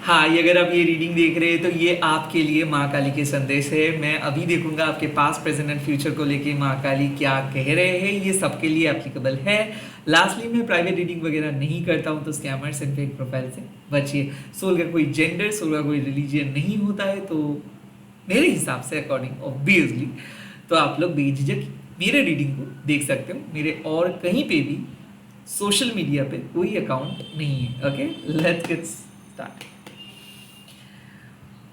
हाँ, ये अगर आप ये रीडिंग देख रहे हैं तो ये आपके लिए माँ काली के संदेश है। मैं अभी देखूंगा आपके पास्ट प्रेजेंट एंड फ्यूचर को लेके माँ काली क्या कह रहे हैं। ये सबके लिए एप्लीकेबल है। लास्टली, मैं प्राइवेट रीडिंग वगैरह नहीं करता हूँ, तो स्कैमर्स एंड फेक प्रोफाइल से बचिए। सोल का कोई जेंडर, सोल का कोई रिलीजियन नहीं होता है, तो मेरे हिसाब से अकॉर्डिंग ऑब्वियसली तो आप लोग बेझिझक मेरे रीडिंग को देख सकते हो। मेरे और कहीं पे भी सोशल मीडिया पे कोई अकाउंट नहीं है। Okay, let's get start.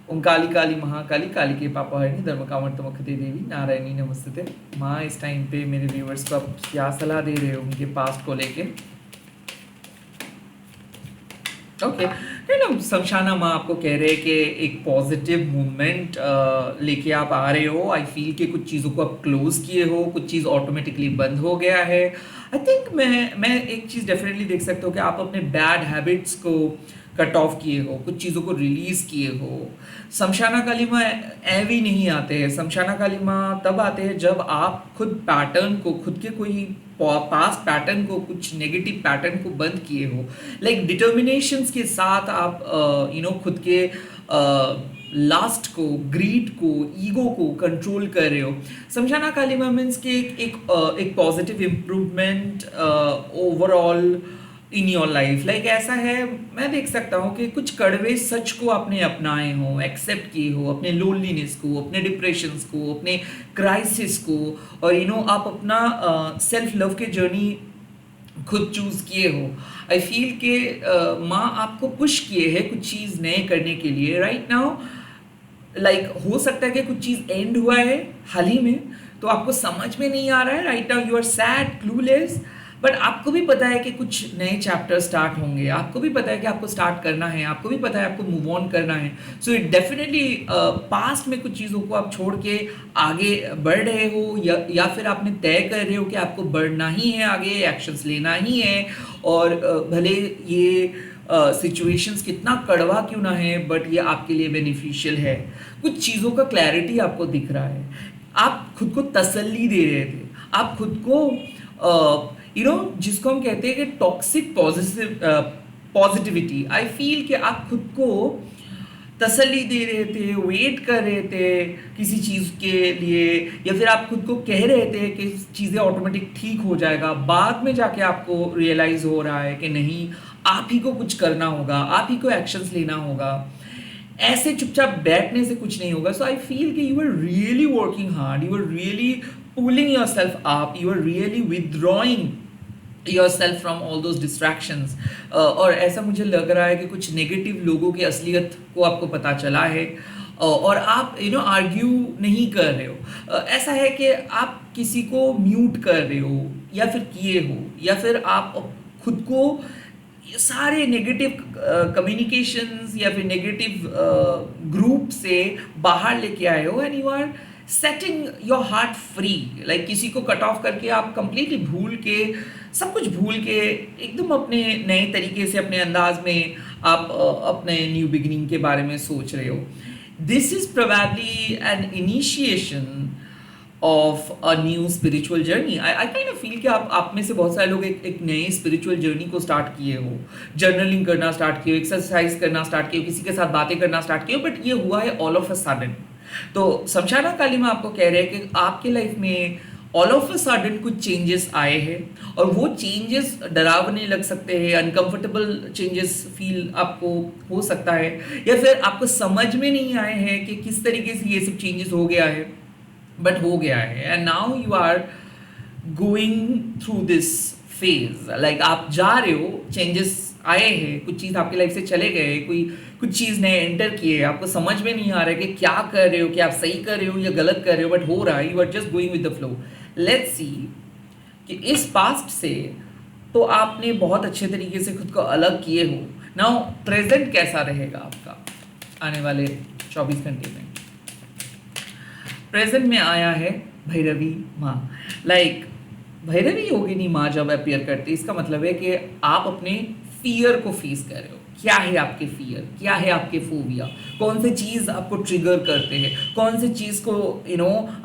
ओम काली काली महाकाली, काली के पापहरणी, धर्म कामर्तमखते देवी, नारायणी नमस्ते। माँ, इस टाइम पे मेरे व्यूवर्स को आप क्या सलाह दे रहे हो उनके पास्ट को लेके? ओके, शमशाना माँ आपको कह रहे हैं कि एक पॉजिटिव मूवमेंट लेके आप आ रहे हो। आई फील कि कुछ चीज़ों को आप क्लोज किए हो, कुछ चीज़ ऑटोमेटिकली बंद हो गया है। आई थिंक मैं एक चीज़ डेफिनेटली देख सकता हूँ कि आप अपने बैड हैबिट्स को कट ऑफ किए हो, कुछ चीज़ों को रिलीज़ किए हो। शमशाना काली माँ ऐवी नहीं आते हैं। शमशाना काली माँ तब आते हैं जब आप खुद पैटर्न को, खुद के कोई पास्ट पैटर्न को, कुछ नेगेटिव पैटर्न को बंद किए हो। लाइक डिटर्मिनेशंस के साथ आप खुद के लास्ट को, ग्रीड को, ईगो को कंट्रोल कर रहे हो। शमशाना काली माँ मीन्स के एक positive improvement overall in your life. Like ऐसा है, मैं देख सकता हूँ कि कुछ कड़वे सच को आपने अपनाए हो, एक्सेप्ट किए हो, अपने लोनलीनेस को, अपने डिप्रेशंस को, अपने क्राइसिस को, और आप अपना सेल्फ लव के जर्नी खुद चूज किए हो। आई फील के माँ आपको पुश किए हैं कुछ चीज़ नए करने के लिए राइट नाउ। लाइक हो सकता है कि कुछ चीज़ एंड हुआ है हाल ही में, तो आपको समझ में नहीं आ रहा है right now, you are sad, clueless. But आपको भी पता है कि कुछ नए चैप्टर स्टार्ट होंगे, आपको भी पता है कि आपको स्टार्ट करना है, आपको भी पता है आपको मूव ऑन करना है। सो इट डेफिनेटली पास्ट में कुछ चीज़ों को आप छोड़ के आगे बढ़ रहे हो, या फिर आपने तय कर रहे हो कि आपको बढ़ना ही है आगे, एक्शंस लेना ही है। और भले ये सिचुएशंस कितना कड़वा क्यों ना है, बट ये आपके लिए बेनिफिशियल है। कुछ चीज़ों का क्लैरिटी आपको दिख रहा है। आप खुद को तसल्ली दे रहे थे, आप खुद को जिसको हम कहते हैं कि टॉक्सिक पॉजिटिविटी, आई फील कि आप खुद को तसल्ली दे रहे थे, वेट कर रहे थे किसी चीज़ के लिए, या फिर आप खुद को कह रहे थे कि चीज़ें ऑटोमेटिक ठीक हो जाएगा। बाद में जाके आपको रियलाइज़ हो रहा है कि नहीं, आप ही को कुछ करना होगा, आप ही को एक्शंस लेना होगा। ऐसे चुपचाप बैठने से कुछ नहीं होगा। सो आई फील कि you are really working hard, you are really pulling yourself up, you are really withdrawing yourself from all those distractions। और ऐसा मुझे लग रहा है कि कुछ नेगेटिव लोगों की असलियत को आपको पता चला है, और आप आर्ग्यू नहीं कर रहे हो। ऐसा है कि आप किसी को म्यूट कर रहे हो, या फिर किए हो, या फिर आप खुद को सारे नेगेटिव कम्युनिकेशंस या फिर नेगेटिव ग्रुप से बाहर लेके आए हो, and you are setting your heart free. Like किसी को कट ऑफ करके आप कंप्लीटली भूल के, सब कुछ भूल के, एकदम अपने नए तरीके से, अपने अंदाज में आप अपने न्यू बिगिनिंग के बारे में सोच रहे हो। This is probably an initiation of a new spiritual journey. I kind of feel कि आप में से बहुत सारे लोग एक नए स्पिरिचुअल जर्नी को स्टार्ट किए हो, जर्नलिंग करना स्टार्ट किए हो, एक्सरसाइज करना स्टार्ट किए हो, किसी के साथ बातें करना स्टार्ट किए हो, बट ये हुआ है ऑल ऑफ अ सडन। तो शमशाना काली माँ आपको कह रहे हैं कि आपके लाइफ में ऑल ऑफ अ सडन कुछ चेंजेस आए हैं, और वो चेंजेस डरावने लग सकते हैं, अनकंफर्टेबल चेंजेस फील आपको हो सकता है, या फिर आपको समझ में नहीं आए हैं कि किस तरीके से ये सब चेंजेस हो गया है, बट हो गया है। And now you are going through this phase. Like आप जा रहे हो, चेंजेस आए हैं, कुछ चीज़ आपकी लाइफ से चले गए, कुछ चीज़ नए एंटर किए, आपको समझ में नहीं आ रहा है कि क्या कर रहे हो, कि आप सही कर रहे हो या गलत कर रहे हो, बट हो रहा है, you are just going with the flow. Let's see कि इस पास्ट से तो आपने बहुत अच्छे तरीके से खुद को अलग किए हो। नाउ प्रेजेंट कैसा रहेगा आपका आने वाले 24 घंटे में? प्रेजेंट में आया है भैरवी माँ। लाइक भैरवी योगिनी माँ जब अपीयर करती है, इसका मतलब है कि आप अपने फियर को फेस कर रहे हो। क्या है आपके फियर, क्या है आपके फोबिया, कौन से चीज़ आपको ट्रिगर करते हैं, कौन से चीज़ को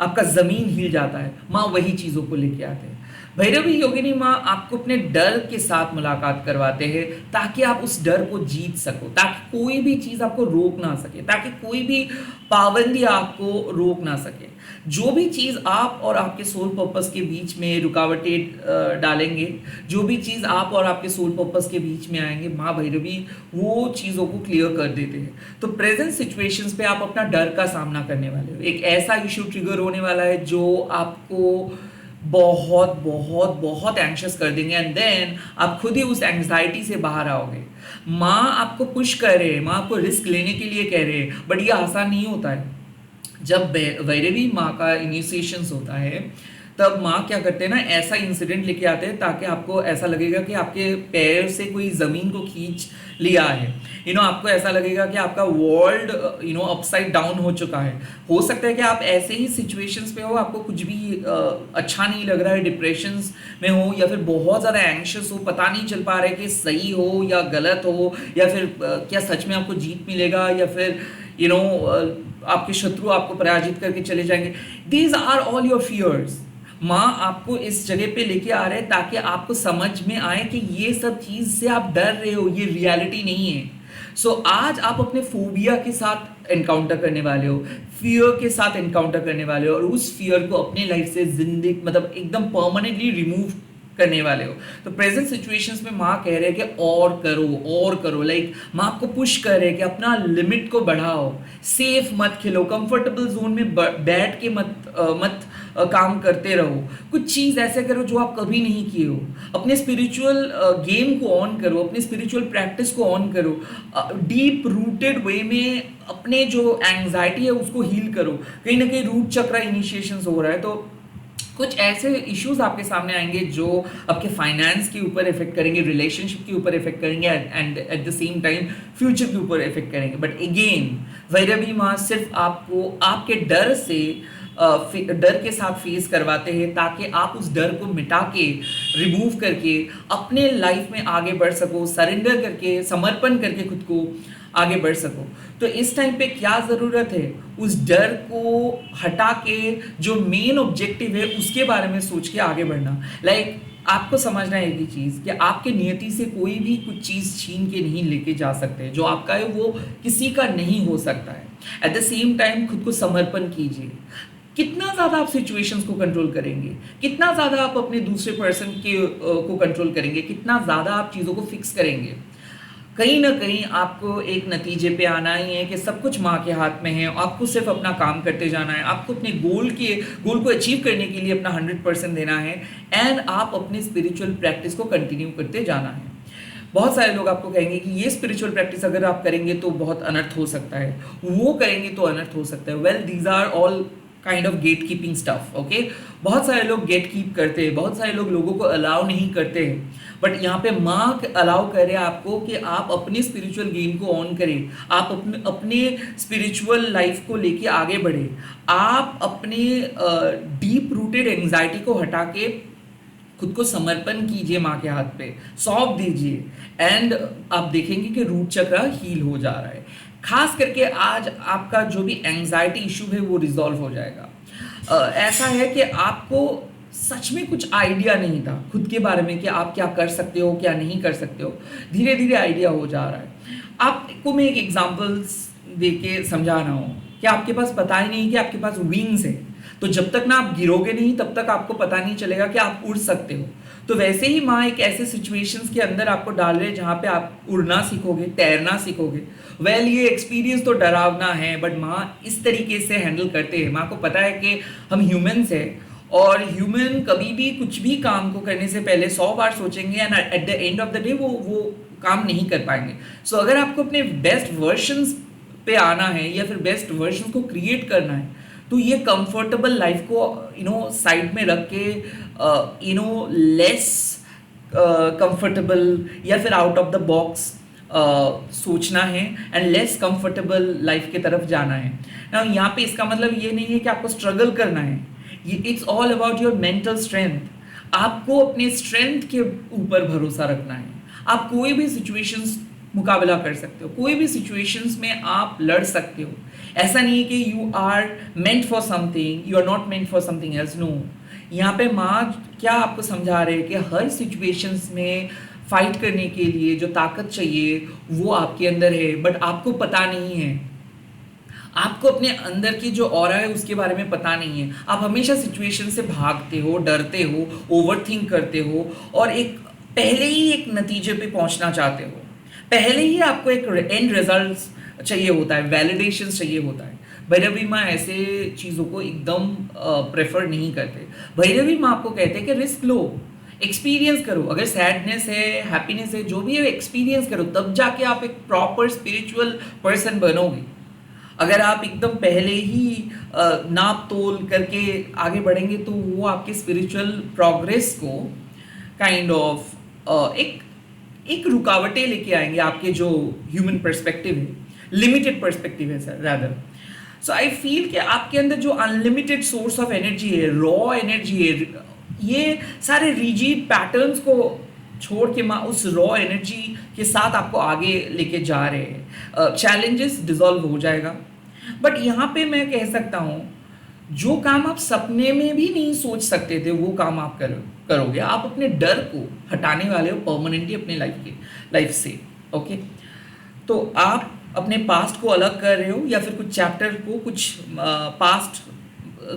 आपका ज़मीन हिल जाता है, माँ वही चीज़ों को लेके आते हैं। भैरवी योगिनी माँ आपको अपने डर के साथ मुलाकात करवाते हैं ताकि आप उस डर को जीत सको, ताकि कोई भी चीज़ आपको रोक ना सके, ताकि कोई भी पाबंदी आपको रोक ना सके। जो भी चीज़ आप और आपके सोल पर्पस के बीच में रुकावटें डालेंगे, जो भी चीज़ आप और आपके सोल पर्पस के बीच में आएंगे, माँ भैरवी वो चीज़ों को क्लियर कर देते हैं। तो प्रेजेंट सिचुएशंस पे आप अपना डर का सामना करने वाले हो, एक ऐसा इशू ट्रिगर होने वाला है जो आपको बहुत बहुत बहुत एंशियस कर देंगे, एंड देन आप खुद ही उस एंग्जाइटी से बाहर आओगे। माँ आपको पुश कर रहे हैं, माँ आपको रिस्क लेने के लिए कह रहे हैं, बट ये आसान नहीं होता है। जब भैरवी माँ का इनिशिएशंस होता है तब माँ क्या करते हैं ना, ऐसा इंसिडेंट लेके आते हैं ताकि आपको ऐसा लगेगा कि आपके पैर से कोई ज़मीन को खींच लिया है। आपको ऐसा लगेगा कि आपका वर्ल्ड अपसाइड डाउन हो चुका है। हो सकता है कि आप ऐसे ही सिचुएशंस पे हो, आपको कुछ भी अच्छा नहीं लग रहा है, डिप्रेशंस में हो या फिर बहुत ज़्यादा एंग्शियस हो, पता नहीं चल पा रहा है कि सही हो या गलत हो, या फिर क्या सच में आपको जीत मिलेगा या फिर आपके शत्रु आपको पराजित करके चले जाएंगे। These are all your fears. माँ आपको इस जगह पे लेके आ रहे हैं ताकि आपको समझ में आए कि ये सब चीज़ से आप डर रहे हो, ये रियलिटी नहीं है। सो आज आप अपने फोबिया के साथ एनकाउंटर करने वाले हो, फियर के साथ एनकाउंटर करने वाले हो, और उस फियर को अपने लाइफ से जिंदगी मतलब एकदम परमानेंटली रिमूव करने वाले हो। तो प्रेजेंट सिचुएशंस में माँ कह रहे हैं कि और करो, लाइक माँ आपको पुश कर रहे हैं कि अपना लिमिट को बढ़ाओ, सेफ मत खेलो, कंफर्टेबल जोन में बैठ के मत काम करते रहो, कुछ चीज़ ऐसे करो जो आप कभी नहीं किए हो, अपने स्पिरिचुअल गेम को ऑन करो, अपने स्पिरिचुअल प्रैक्टिस को ऑन करो, डीप रूटेड वे में अपने जो एंग्जाइटी है उसको हील करो। कहीं ना कहीं रूट चक्र इनिशिएशन हो रहा है, तो कुछ ऐसे इश्यूज आपके सामने आएंगे जो आपके फाइनेंस के ऊपर इफेक्ट करेंगे, रिलेशनशिप के ऊपर इफेक्ट करेंगे, and at the same time future के ऊपर इफेक्ट करेंगे। बट अगेन भैरवी माँ सिर्फ आपको आपके डर से डर के साथ फेस करवाते हैं ताकि आप उस डर को मिटा के, रिमूव करके अपने लाइफ में आगे बढ़ सको, सरेंडर करके, समर्पण करके खुद को आगे बढ़ सको। तो इस टाइम पे क्या ज़रूरत है, उस डर को हटा के जो मेन ऑब्जेक्टिव है उसके बारे में सोच के आगे बढ़ना। लाइक आपको समझना है एक ही चीज़ कि आपके नियति से कोई भी कुछ चीज़ छीन के नहीं लेके जा सकते, जो आपका है वो किसी का नहीं हो सकता है। एट द सेम टाइम खुद को समर्पण कीजिए। कितना ज़्यादा आप सिचुएशंस को कंट्रोल करेंगे, कितना ज़्यादा आप अपने दूसरे पर्सन के को कंट्रोल करेंगे, कितना ज़्यादा आप चीज़ों को फिक्स करेंगे। कहीं ना कहीं आपको एक नतीजे पे आना ही है कि सब कुछ माँ के हाथ में है, आपको सिर्फ अपना काम करते जाना है, आपको अपने गोल को अचीव करने के लिए अपना 100% देना है, एंड आप अपनी स्पिरिचुअल प्रैक्टिस को कंटिन्यू करते जाना है। बहुत सारे लोग आपको कहेंगे कि ये स्पिरिचुअल प्रैक्टिस अगर आप करेंगे तो बहुत अनर्थ हो सकता है, वो करेंगे तो अनर्थ हो सकता है। Well, these are all kind of gatekeeping stuff, okay. बहुत सारे लोग गेट कीप करते हैं, बहुत सारे लोग लोगों को अलाउ नहीं करते हैं, बट यहाँ पे माँ अलाउ करे आपको कि आप अपने स्पिरिचुअल गेम को ऑन करें, आप अपने स्पिरिचुअल लाइफ को लेके आगे बढ़े, आप अपने डीप रूटेड एंग्जाइटी को हटा के खुद को समर्पण कीजिए, माँ के हाथ पे सौंप दीजिए, एंड आप देखेंगे कि रूट चक्र हील हो जा रहा है। खास करके आज आपका जो भी एंग्जाइटी इशू है वो रिजॉल्व हो जाएगा। ऐसा है कि आपको सच में कुछ आइडिया नहीं था खुद के बारे में कि आप क्या कर सकते हो, क्या नहीं कर सकते हो, धीरे धीरे आइडिया हो जा रहा है। आपको मैं एक एग्जांपल्स दे के समझा रहा हूँ कि आपके पास पता ही नहीं कि आपके पास विंग्स है, तो जब तक ना आप गिरोगे नहीं तब तक आपको पता नहीं चलेगा कि आप उड़ सकते हो। तो वैसे ही माँ एक ऐसे सिचुएशंस के अंदर आपको डाल रहे हैं जहाँ पे आप उड़ना सीखोगे, तैरना सीखोगे। वेल, ये एक्सपीरियंस तो डरावना है, बट माँ इस तरीके से हैंडल करते हैं। माँ को पता है कि हम ह्यूमंस हैं, और ह्यूमन कभी भी कुछ भी काम को करने से पहले 100 बार सोचेंगे, and at the end of the day वो काम नहीं कर पाएंगे। सो अगर आपको अपने बेस्ट वर्जन्स पे आना है या फिर बेस्ट वर्जन को क्रिएट करना है, तो ये कंफर्टेबल लाइफ को साइड में रख के लेस कंफर्टेबल या फिर आउट ऑफ द बॉक्स सोचना है, एंड लेस कंफर्टेबल लाइफ की तरफ जाना है। Now, यहाँ पे इसका मतलब ये नहीं है कि आपको स्ट्रगल करना है, it's all about your mental strength. आपको अपने स्ट्रेंथ के ऊपर भरोसा रखना है। आप कोई भी सिचुएशंस मुकाबला कर सकते हो, कोई भी सिचुएशंस में आप लड़ सकते हो। ऐसा नहीं है कि you are meant for something, you are not meant for something else, no. यहाँ पे माँ क्या आपको समझा रहे हैं कि हर सिचुएशंस में फाइट करने के लिए जो ताकत चाहिए वो आपके अंदर है, बट आपको पता नहीं है। आपको अपने अंदर की जो ऑरा है उसके बारे में पता नहीं है। आप हमेशा सिचुएशन से भागते हो, डरते हो, ओवरथिंक करते हो और एक पहले ही एक नतीजे पे पहुंचना चाहते हो। पहले ही आपको एक एंड रिजल्ट चाहिए होता है, वैलिडेशन चाहिए होता है। भैरवी माँ ऐसे चीज़ों को एकदम प्रेफर नहीं करते। भैरवी माँ आपको कहते हैं कि रिस्क लो, एक्सपीरियंस करो। अगर सैडनेस है, हैप्पीनेस है, जो भी है एक्सपीरियंस करो, तब जाके आप एक प्रॉपर स्पिरिचुअल पर्सन बनोगे। अगर आप एकदम पहले ही नाप तोल करके आगे बढ़ेंगे तो वो आपके स्पिरिचुअल प्रोग्रेस को काइंड ऑफ एक एक रुकावटें लेके आएंगे। आपके जो ह्यूमन पर्सपेक्टिव है, लिमिटेड पर्सपेक्टिव है sir rather. So I feel कि आपके अंदर जो अनलिमिटेड सोर्स ऑफ एनर्जी है, रॉ एनर्जी है, ये सारे रिजिड पैटर्न्स को छोड़ के माँ उस रॉ एनर्जी के साथ आपको आगे लेके जा रहे हैं। चैलेंजेस डिसॉल्व हो जाएगा, बट यहाँ पे मैं कह सकता हूँ जो काम आप सपने में भी नहीं सोच सकते थे वो काम आप करोगे। आप अपने डर को हटाने वाले हो परमानेंटली अपने लाइफ से। ओके, तो आप अपने पास्ट को अलग कर रहे हो या फिर कुछ चैप्टर को, कुछ पास्ट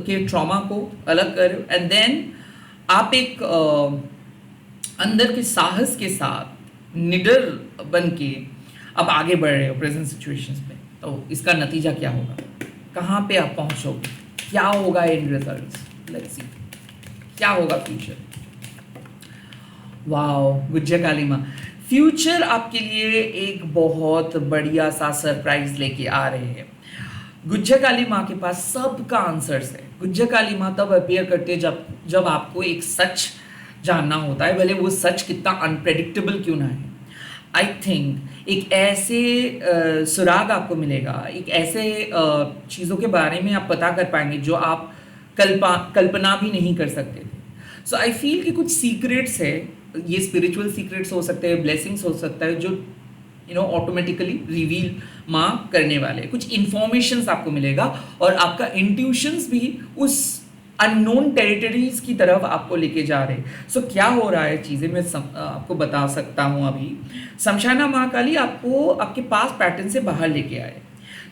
के ट्रॉमा को अलग कर रहे हो, एंड देन आप एक अंदर के साहस के साथ निडर बन के अब आगे बढ़ रहे हो प्रेजेंट सिचुएशंस में। तो इसका नतीजा क्या होगा, कहाँ पे आप पहुँचोगे, क्या होगा एंड रिजल्ट्स, लेट्स सी क्या होगा फ्यूचर। वाओ गुज्जा काली माँ, फ्यूचर आपके लिए एक बहुत बढ़िया सा सरप्राइज लेके आ रहे हैं। गुज्जा काली माँ के पास सबका आंसर्स है। गुज्जा काली माँ तब अपीयर करते हैं जब आपको एक सच जानना होता है, भले वो सच कितना अनप्रेडिक्टेबल क्यों ना है। आई थिंक एक ऐसे सुराग आपको मिलेगा, एक ऐसे चीज़ों के बारे में आप पता कर पाएंगे जो आप कल्पना भी नहीं कर सकते थे। सो आई फील कि कुछ सीक्रेट्स है, ये स्पिरिचुअल सीक्रेट्स हो सकते हैं, ब्लेसिंग्स हो सकता है, जो ऑटोमेटिकली रिवील माँ करने वाले। कुछ इंफॉर्मेशंस आपको मिलेगा और आपका इंट्यूशंस भी उस अननोन टेरिटरीज की तरफ आपको लेके जा रहे हैं। सो क्या हो रहा है चीज़ें मैं आपको बता सकता हूँ। अभी शमशाना महाकाली आपको आपके पास पैटर्न से बाहर लेके आए।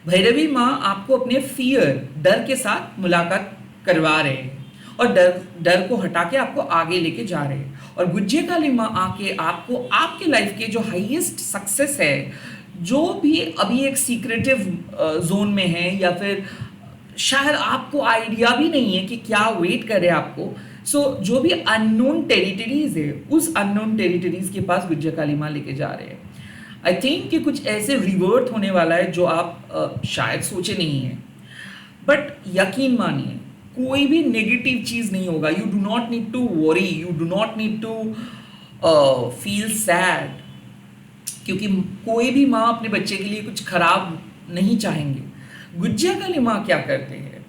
भैरवी माँ आपको अपने फियर, डर के साथ मुलाकात करवा रहे हैं और डर को हटा के आपको आगे लेके जा रहे हैं। और गुज्जे काली माँ आके आपको आपके लाइफ के जो हाईएस्ट सक्सेस है, जो भी अभी एक सीक्रेटिव जोन में है या फिर शायद आपको आइडिया भी नहीं है कि क्या वेट करे आपको, सो जो भी अननोन टेरिटरीज है उस अननोन टेरिटरीज के पास गुज्जा काली माँ लेके जा रहे हैं। आई थिंक कि कुछ ऐसे रिवर्ट होने वाला है जो आप शायद सोचे नहीं है, बट यकीन मानिए कोई भी नेगेटिव चीज़ नहीं होगा। You do not need to worry, you do not need to feel sad, क्योंकि कोई भी माँ अपने बच्चे के लिए कुछ खराब नहीं चाहेंगे। गुज्जा काली माँ क्या करते हैं,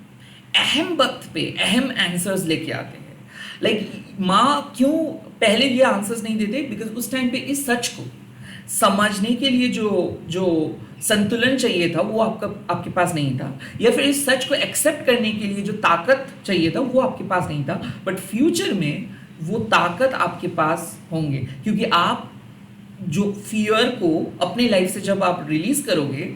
अहम वक्त पे अहम आंसर्स लेके आते हैं। लाइक माँ क्यों पहले ये आंसर्स नहीं देते, बिकॉज उस टाइम पे इस सच को समझने के लिए जो संतुलन चाहिए था वो आपके पास नहीं था, या फिर इस सच को एक्सेप्ट करने के लिए जो ताकत चाहिए था वो आपके पास नहीं था। बट फ्यूचर में वो ताकत आपके पास होंगे, क्योंकि आप जो फियर को अपने लाइफ से जब आप रिलीज करोगे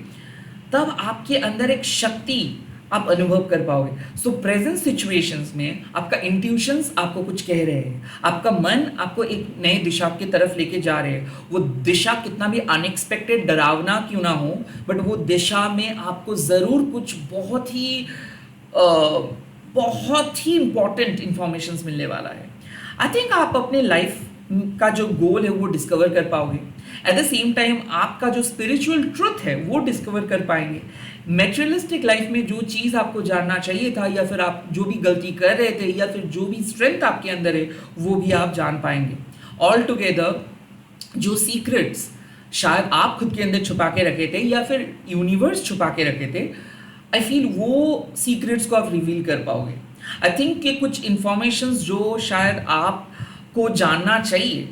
तब आपके अंदर एक शक्ति आप अनुभव कर पाओगे। सो प्रेजेंट सिचुएशंस में आपका इंट्यूशंस आपको कुछ कह रहे हैं, आपका मन आपको एक नए दिशा की तरफ लेके जा रहे हैं। वो दिशा कितना भी अनएक्सपेक्टेड, डरावना क्यों ना हो, बट वो दिशा में आपको ज़रूर कुछ बहुत ही इंपॉर्टेंट इंफॉर्मेशंस मिलने वाला है। आई थिंक आप अपने लाइफ का जो गोल है वो डिस्कवर कर पाओगे। एट द सेम टाइम आपका जो स्पिरिचुअल ट्रुथ है वो डिस्कवर कर पाएंगे। मेटेरियलिस्टिक लाइफ में जो चीज़ आपको जानना चाहिए था, या फिर आप जो भी गलती कर रहे थे, या फिर जो भी स्ट्रेंथ आपके अंदर है वो भी आप जान पाएंगे। ऑल टुगेदर जो सीक्रेट्स शायद आप खुद के अंदर छुपा के रखे थे या फिर यूनिवर्स छुपा के रखे थे, आई फील वो सीक्रेट्स को आप रिवील कर पाओगे। आई थिंक कि कुछ इंफॉर्मेशंस जो शायद आपको जानना चाहिए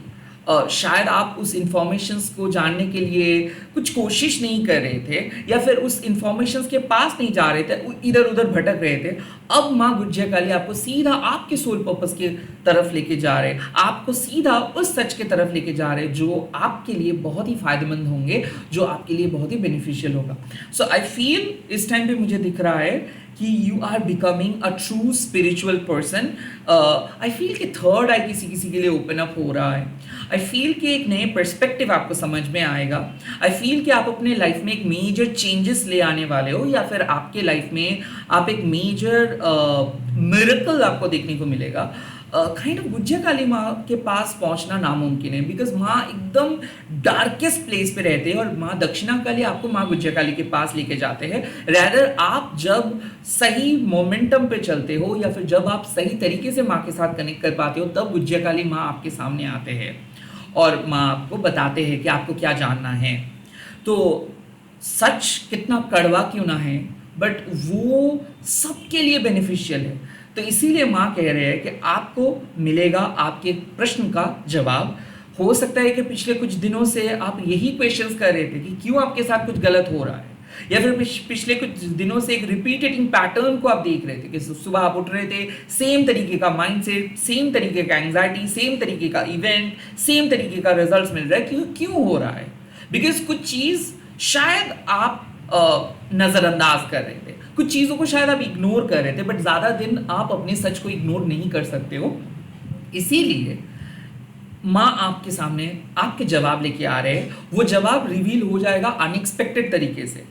शायद आप उस इंफॉर्मेशंस को जानने के लिए कुछ कोशिश नहीं कर रहे थे या फिर उस इंफॉर्मेशंस के पास नहीं जा रहे थे, इधर उधर भटक रहे थे। अब माँ गुज्जा काली आपको सीधा आपके सोल पर्पस की तरफ लेके जा रहे हैं, आपको सीधा उस सच के तरफ लेके जा रहे हैं जो आपके लिए बहुत ही फायदेमंद होंगे, जो आपके लिए बहुत ही बेनिफिशियल होगा। सो आई फील इस टाइम पे मुझे दिख रहा है कि you are becoming a true spiritual person. I feel कि थर्ड आई किसी किसी के लिए ओपन अप हो रहा है। आई फील कि एक नए पर्सपेक्टिव आपको समझ में आएगा। आई फील कि आप अपने लाइफ में एक मेजर चेंजेस ले आने वाले हो, या फिर आपके लाइफ में आप एक मेजर मिरेकल आपको देखने को मिलेगा। काइंड ऑफ गुज्जा काली माँ के पास पहुंचना नामुमकिन है, बिकॉज माँ एकदम डार्केस्ट प्लेस पे रहते हैं और माँ दक्षिणा काली आपको माँ गुज्जा काली के पास लेके जाते हैं। रैदर आप जब सही मोमेंटम पे चलते हो या फिर जब आप सही तरीके से माँ के साथ कनेक्ट कर पाते हो, तब गुज्जा काली माँ आपके सामने आते हैं और माँ आपको बताते हैं कि आपको क्या जानना है। तो सच कितना कड़वा क्यों ना है, बट वो सबके लिए बेनिफिशियल है। तो इसीलिए माँ कह रहे हैं कि आपको मिलेगा आपके प्रश्न का जवाब। हो सकता है कि पिछले कुछ दिनों से आप यही क्वेश्चंस कर रहे थे कि क्यों आपके साथ कुछ गलत हो रहा है, या फिर पिछले कुछ दिनों से एक रिपीटेटिंग पैटर्न को आप देख रहे थे कि सुबह आप उठ रहे थे, सेम तरीके का माइंडसेट, सेम तरीके का एंग्जाइटी, सेम तरीके का इवेंट, सेम तरीके का रिजल्ट्स मिल रहा है। क्यों हो रहा है? बिकॉज कुछ चीज़ शायद आप नज़रअंदाज कर रहे थे, कुछ चीज़ों को शायद आप इग्नोर कर रहे थे, बट ज़्यादा दिन आप अपने सच को इग्नोर नहीं कर सकते हो। इसीलिए माँ आपके सामने आपके जवाब लेके आ रहे हैं। वो जवाब रिवील हो जाएगा अनएक्सपेक्टेड तरीके से,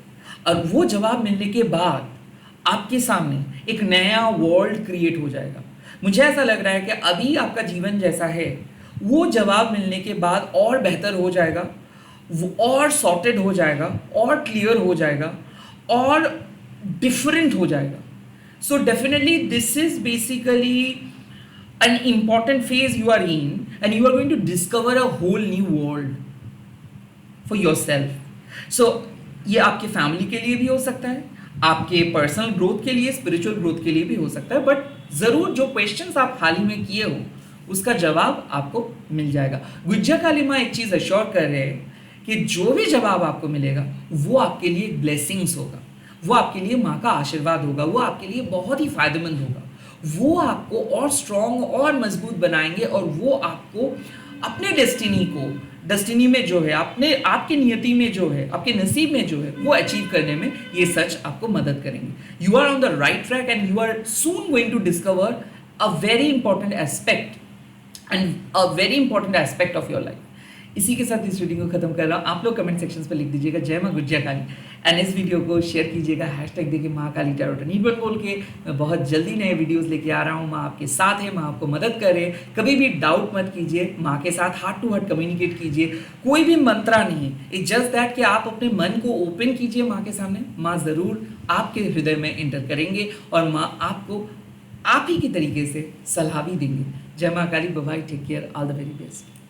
और वो जवाब मिलने के बाद आपके सामने एक नया वर्ल्ड क्रिएट हो जाएगा। मुझे ऐसा लग रहा है कि अभी आपका जीवन जैसा है, वो जवाब मिलने के बाद और बेहतर हो जाएगा, वो और सॉर्टेड हो जाएगा, और क्लियर हो जाएगा, और डिफरेंट हो जाएगा। So definitely this is basically an important phase you are in, and you are going to discover a whole new world for yourself. So ये आपके फैमिली के लिए भी हो सकता है, आपके पर्सनल ग्रोथ के लिए, स्पिरिचुअल ग्रोथ के लिए भी हो सकता है, बट ज़रूर जो क्वेश्चंस आप हाल ही में किए हो उसका जवाब आपको मिल जाएगा। गुज्जा काली माँ एक चीज़ अश्योर कर रहे हैं कि जो भी जवाब आपको मिलेगा वो आपके लिए ब्लेसिंग्स होगा, वो आपके लिए माँ का आशीर्वाद होगा, वो आपके लिए बहुत ही फायदेमंद होगा। वो आपको और स्ट्रॉन्ग और मजबूत बनाएंगे, और वो आपको अपने डेस्टिनी में जो है, अपने आपके नियति में जो है, आपके नसीब में जो है, वो अचीव करने में ये सच आपको मदद करेंगे। You are on the right track and you are soon going to discover a very important aspect and a very important aspect of your life. इसी के साथ इस वीडियो को खत्म कर रहा हूँ। आप लोग कमेंट सेक्शंस पर लिख दीजिएगा जय माँ गुज्जा काली, एंड इस वीडियो को शेयर कीजिएगा हैशटैग देके माँ काली टैरोट नीबन बोल के। मैं बहुत जल्दी नए वीडियोस लेके आ रहा हूँ। माँ आपके साथ है, माँ आपको मदद करे। कभी भी डाउट मत कीजिए, माँ के साथ हार्ट टू हार्ट कम्युनिकेट कीजिए। कोई भी मंत्रा नहीं, इट्स जस्ट दैट कि आप अपने मन को ओपन कीजिए माँ के सामने। माँ ज़रूर आपके हृदय में एंटर करेंगे और माँ आपको आप ही के तरीके से सलाह भी देंगे। जय माँ Kali, bye, take care, all the very best.